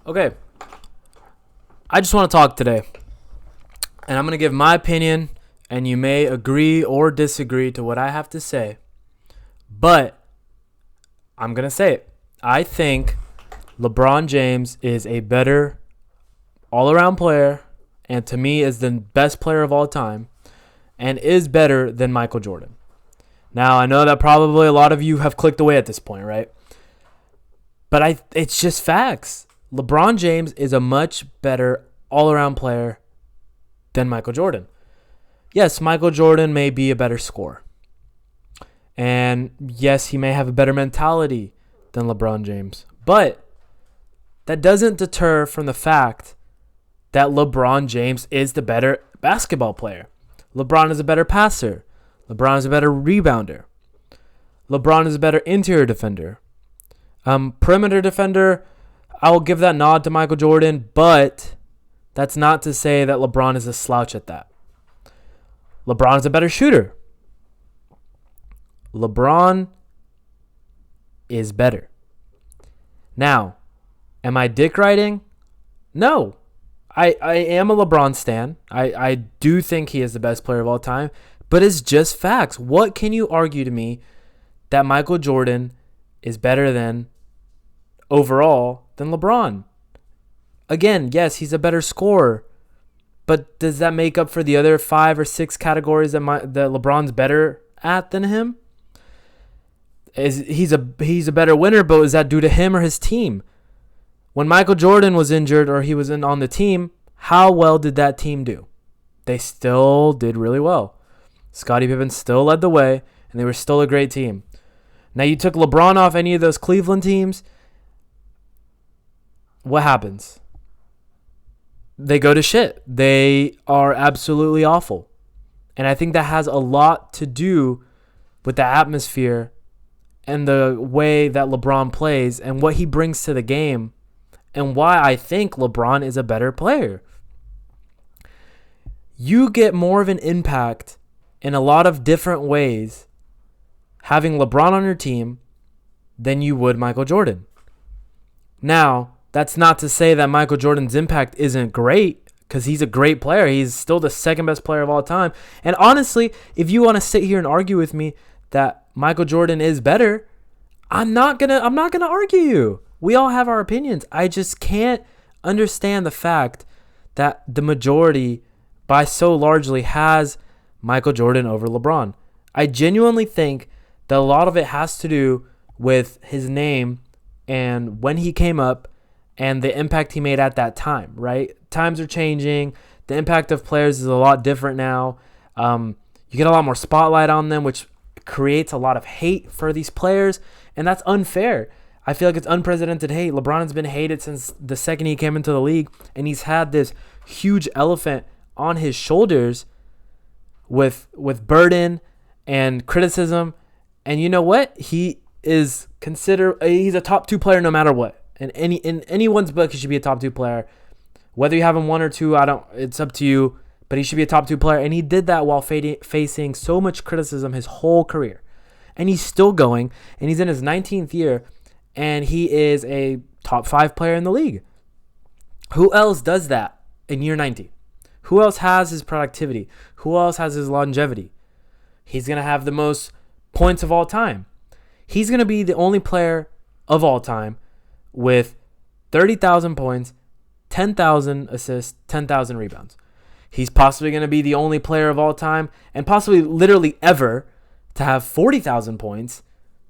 Okay, I just want to talk today, and I'm going to give my opinion, and you may agree or disagree to what I have to say, but I'm going to say it. I think LeBron James is a better all-around player, and to me is the best player of all time, and is better than Michael Jordan. Now, I know that probably a lot of you have clicked away at this point, right? But it's just facts. LeBron James is a much better all-around player than Michael Jordan. Yes, Michael Jordan may be a better scorer. And yes, he may have a better mentality than LeBron James. But that doesn't deter from the fact that LeBron James is the better basketball player. LeBron is a better passer. LeBron is a better rebounder. LeBron is a better interior defender. Perimeter defender, I will give that nod to Michael Jordan, but that's not to say that LeBron is a slouch at that. LeBron is a better shooter. LeBron is better. Now, am I dick riding? No. I am a LeBron stan. I do think he is the best player of all time, but it's just facts. What can you argue to me that Michael Jordan is better than overall than LeBron? Again, yes, he's a better scorer, but does that make up for the other 5 or 6 categories that LeBron's better at than him? He's a better winner, but is that due to him or his team? When Michael Jordan was injured or he was on the team, how well did that team do? They still did really well. Scottie Pippen still led the way, and they were still a great team. Now, you took LeBron off any of those Cleveland teams, what happens? They go to shit. They are absolutely awful. And I think that has a lot to do with the atmosphere and the way that LeBron plays and what he brings to the game and why I think LeBron is a better player. You get more of an impact in a lot of different ways having LeBron on your team than you would Michael Jordan. Now, that's not to say that Michael Jordan's impact isn't great, because he's a great player. He's still the second best player of all time. And honestly, if you want to sit here and argue with me that Michael Jordan is better, I'm not gonna argue you. We all have our opinions. I just can't understand the fact that the majority, by so largely, has Michael Jordan over LeBron. I genuinely think that a lot of it has to do with his name and when he came up and the impact he made at that time, right? Times are changing. The impact of players is a lot different now. You get a lot more spotlight on them, which creates a lot of hate for these players, and that's unfair. I feel like it's unprecedented hate. LeBron has been hated since the second he came into the league, and he's had this huge elephant on his shoulders with burden and criticism. And you know what? He's a top 2 player no matter what. In anyone's book, he should be a top 2 player. Whether you have him 1 or 2, it's up to you. But he should be a top 2 player, and he did that while facing so much criticism his whole career. And he's still going, and he's in his 19th year, and he is a top 5 player in the league. Who else does that in year 90? Who else has his productivity? Who else has his longevity? He's going to have the most points of all time. He's going to be the only player of all time with 30,000 points, 10,000 assists, 10,000 rebounds. He's possibly going to be the only player of all time and possibly literally ever to have 40,000 points,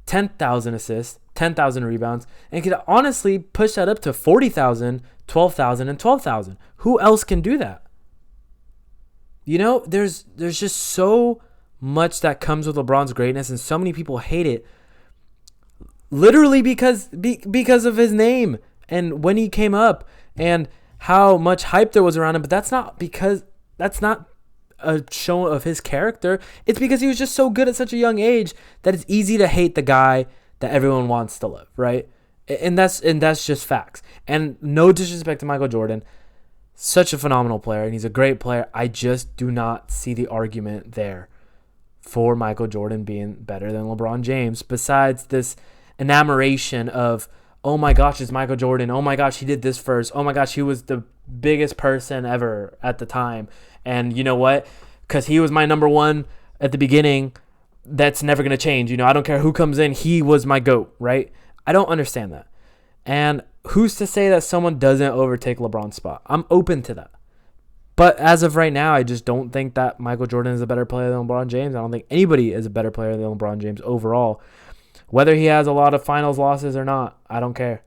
10,000 assists, 10,000 rebounds, and could honestly push that up to 40,000, 12,000, and 12,000. Who else can do that? You know, there's just so much that comes with LeBron's greatness, and so many people hate it literally because of his name and when he came up and how much hype there was around him. But that's not a show of his character. It's because he was just so good at such a young age that it's easy to hate the guy that everyone wants to live, right? And that's just facts. And no disrespect to Michael Jordan, such a phenomenal player, and he's a great player. I just do not see the argument there for Michael Jordan being better than LeBron James, besides this enamoration of, oh my gosh, it's Michael Jordan. Oh my gosh, he did this first. Oh my gosh, he was the biggest person ever at the time. And you know what? Because he was my number one at the beginning, that's never going to change. I don't care who comes in. He was my GOAT, right? I don't understand that. And who's to say that someone doesn't overtake LeBron's spot? I'm open to that. But as of right now, I just don't think that Michael Jordan is a better player than LeBron James. I don't think anybody is a better player than LeBron James overall. Whether he has a lot of finals losses or not, I don't care.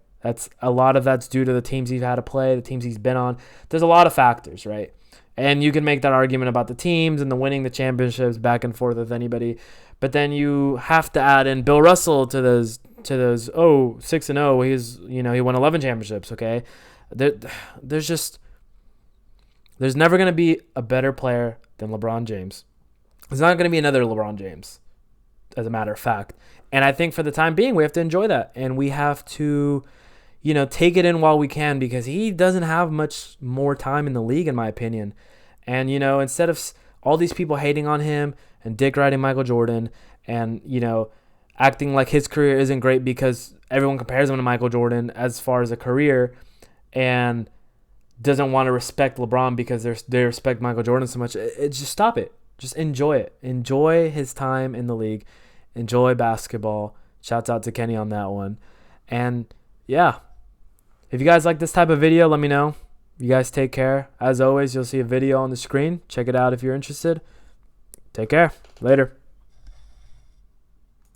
A lot of that's due to the teams he's had to play, the teams he's been on. There's a lot of factors, right? And you can make that argument about the teams and the winning the championships back and forth with anybody. But then you have to add in Bill Russell to those 6-0. He won 11 championships, okay? There's never going to be a better player than LeBron James. There's not going to be another LeBron James, as a matter of fact. And I think for the time being, we have to enjoy that. And we have to, take it in while we can, because he doesn't have much more time in the league, in my opinion. And, instead of all these people hating on him and dick riding Michael Jordan and, acting like his career isn't great because everyone compares him to Michael Jordan as far as a career, and doesn't want to respect LeBron because they respect Michael Jordan so much, just stop it. Just enjoy it. Enjoy his time in the league. Enjoy basketball. Shouts out to Kenny on that one. And, yeah. If you guys like this type of video, let me know. You guys take care. As always, you'll see a video on the screen. Check it out if you're interested. Take care. Later.